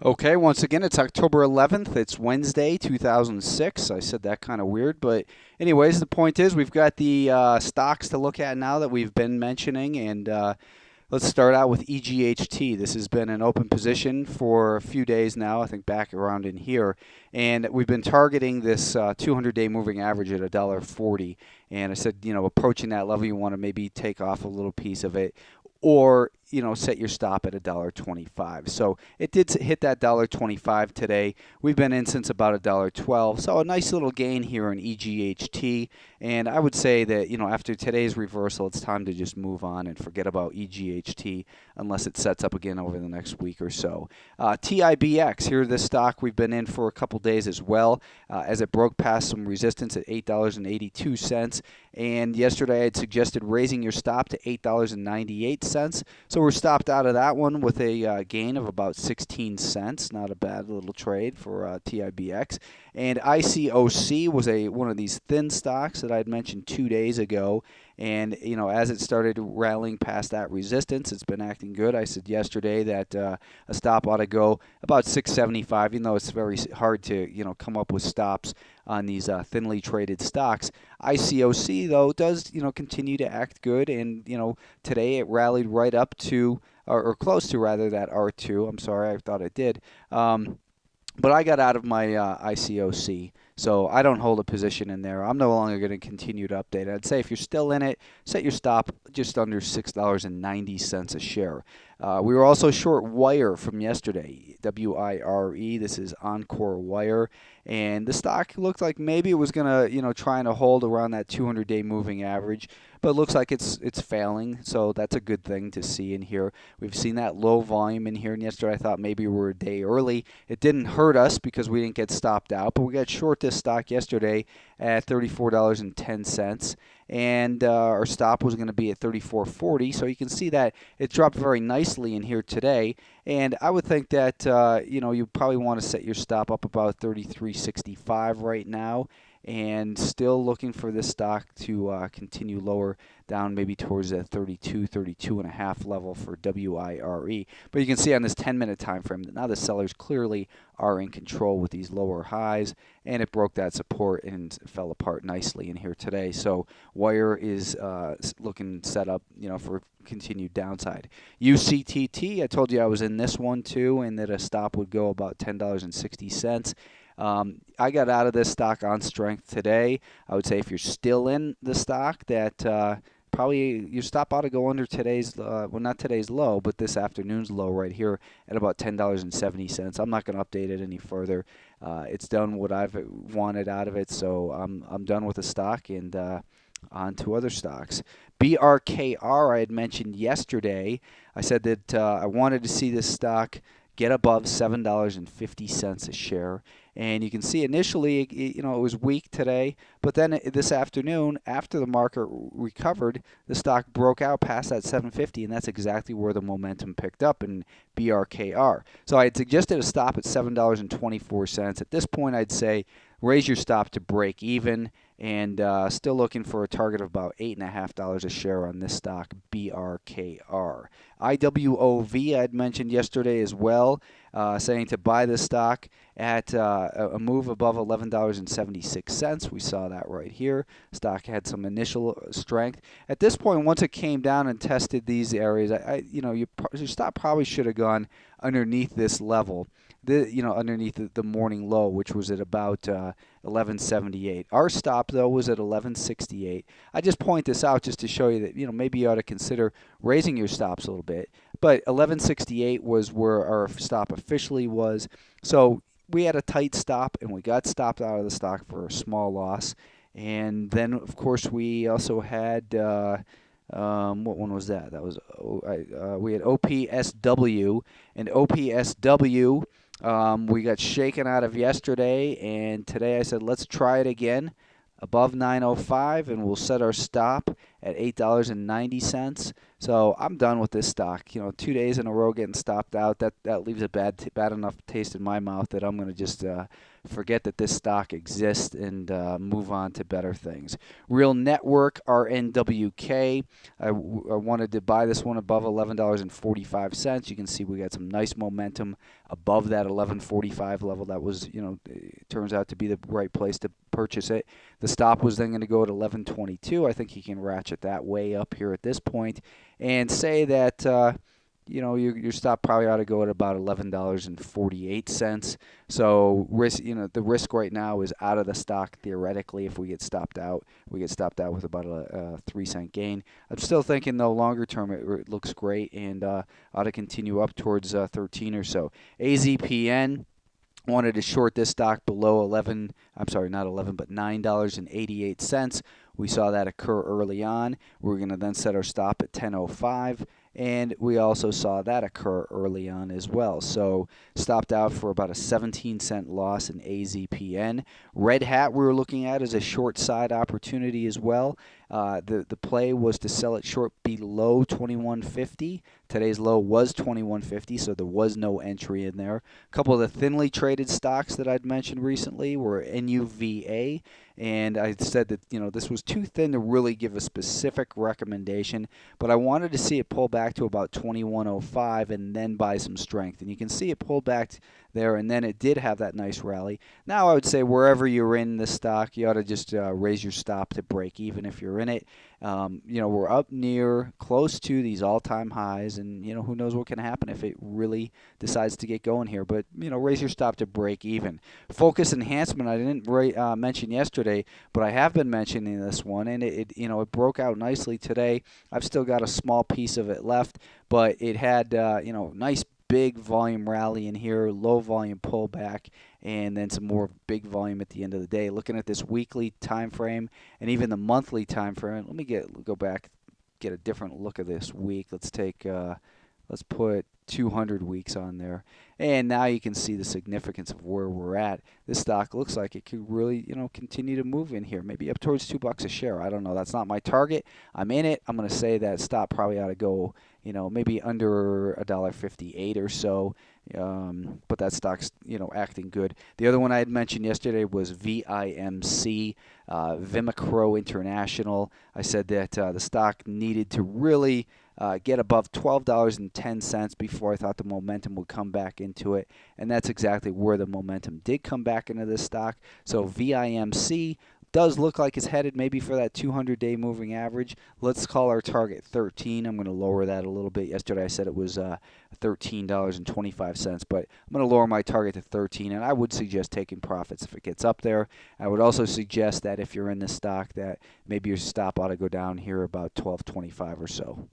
Okay, once again, it's October 11th. It's Wednesday, 2006. I said that kind of weird, but anyways, the point is we've got the stocks to look at now that we've been mentioning, and let's start out with EGHT. This has been an open position for a few days now, I think back around in here, and we've been targeting this 200-day moving average at $1.40. And I said, approaching that level, you want to maybe take off a little piece of it, or set your stop at $1.25. So it did hit that $1.25 today. We've been in since about $1.12. So a nice little gain here in EGHT. And I would say that after today's reversal, it's time to just move on and forget about EGHT unless it sets up again over the next week or so. TIBX, here this stock we've been in for a couple days as well, as it broke past some resistance at $8.82. And yesterday I had suggested raising your stop to $8.98. So we're stopped out of that one with a gain of about 16 cents. Not a bad little trade for TIBX. And ICOC was one of these thin stocks that I had mentioned 2 days ago. And, as it started rallying past that resistance, it's been acting good. I said yesterday that a stop ought to go about 675, even though it's very hard to, come up with stops on these thinly traded stocks. ICOC, though, does, continue to act good. And, today it rallied right up to, or close to, rather, that R2. I'm sorry, I thought it did. But I got out of my ICOC, so I don't hold a position in there. I'm no longer going to continue to update it. I'd say if you're still in it, set your stop just under $6.90 a share. We were also short wire from yesterday, WIRE. This is Encore Wire. And the stock looked like maybe it was going to, trying to hold around that 200-day moving average, but it looks like it's failing, so that's a good thing to see in here. We've seen that low volume in here, and yesterday I thought maybe we were a day early. It didn't hurt us because we didn't get stopped out, but we got short this stock yesterday at $34.10. And our stop was going to be at $34.40, so you can see that it dropped very nicely in here today. And I would think that you probably want to set your stop up about $33.65 right now, and still looking for this stock to continue lower down, maybe towards that 32.5 level for WIRE. But you can see on this 10-minute time frame that now the sellers clearly are in control with these lower highs, and it broke that support and fell apart nicely in here today. So wire is looking set up, for continued downside. UCTT, I told you I was in this one too, and that a stop would go about $10.60. I got out of this stock on strength today. I would say if you're still in the stock, that probably your stop ought to go under today's, well, not today's low, but this afternoon's low right here at about $10.70. I'm not going to update it any further. It's done what I've wanted out of it, so I'm done with the stock and on to other stocks. BRKR, I had mentioned yesterday. I said that I wanted to see this stock get above $7.50 a share. And you can see initially, it was weak today, but then this afternoon, after the market recovered, the stock broke out past that 750, and that's exactly where the momentum picked up in BRKR. So I had suggested a stop at $7.24. At this point, I'd say raise your stop to break even, and still looking for a target of about $8.50 a share on this stock, BRKR. IWOV, I'd mentioned yesterday as well, saying to buy this stock at a move above $11.76. We saw that right here. Stock had some initial strength. At this point, once it came down and tested these areas, your stop probably should have gone underneath this level. Underneath the morning low, which was at about 1178. Our stop, though, was at 1168. I just point this out just to show you that, maybe you ought to consider raising your stops a little bit. But 1168 was where our stop officially was. So we had a tight stop, and we got stopped out of the stock for a small loss. And then, of course, we also had... what one was that? That was we had OPSW, and OPSW we got shaken out of yesterday, and today I said let's try it again above 905, and we'll set our stop at $8.90. So I'm done with this stock. 2 days in a row getting stopped out. That leaves a bad enough taste in my mouth that I'm going to just forget that this stock exists and move on to better things. RealNetworks, RNWK. I wanted to buy this one above $11.45. You can see we got some nice momentum above that $11.45 level. That was, it turns out to be the right place to purchase it. The stop was then going to go at $11.22. I think you can ratchet that way up here at this point and say that your stop probably ought to go at about $11.48. So the risk right now is out of the stock theoretically. If we get stopped out, with about a 3-cent gain. I'm still thinking though longer term it looks great and ought to continue up towards 13 or so. AZPN. Wanted to short this stock below $9.88. We saw that occur early on. We're going to then set our stop at 10.05, and we also saw that occur early on as well. So stopped out for about a 17-cent loss in AZPN. Red Hat we were looking at as a short side opportunity as well. The play was to sell it short below 21.50. Today's low was 21.50, so there was no entry in there. A couple of the thinly traded stocks that I'd mentioned recently were NUVA, and I said that this was too thin to really give a specific recommendation, but I wanted to see it pull back to about 21.05 and then buy some strength. And you can see it pulled back there, and then it did have that nice rally. Now I would say wherever you're in the stock, you ought to just raise your stop to break even if you're in it. We're up near, close to these all-time highs, and who knows what can happen if it really decides to get going here. But raise your stop to break even. Focus enhancement I didn't mention yesterday, but I have been mentioning this one, and it broke out nicely today. I've still got a small piece of it left, but it had nice big volume rally in here, low volume pullback, and then some more big volume at the end of the day. Looking at this weekly time frame and even the monthly time frame, let me go back, get a different look of this week. Let's put 200 weeks on there, and now you can see the significance of where we're at. This stock looks like it could really continue to move in here, maybe up towards $2 a share. I don't know, that's not my target. I'm in it. I'm going to say that stop probably ought to go maybe under $1.58 or so, but that stock's acting good. The other one I had mentioned yesterday was VIMC, Vimicro International. I said that the stock needed to really get above $12.10 before I thought the momentum would come back into it, and that's exactly where the momentum did come back into this stock. So VIMC does look like it's headed maybe for that 200-day moving average. Let's call our target 13. I'm going to lower that a little bit. Yesterday I said it was $13.25, but I'm going to lower my target to 13, and I would suggest taking profits if it gets up there. I would also suggest that if you're in this stock that maybe your stop ought to go down here about 12.25 or so.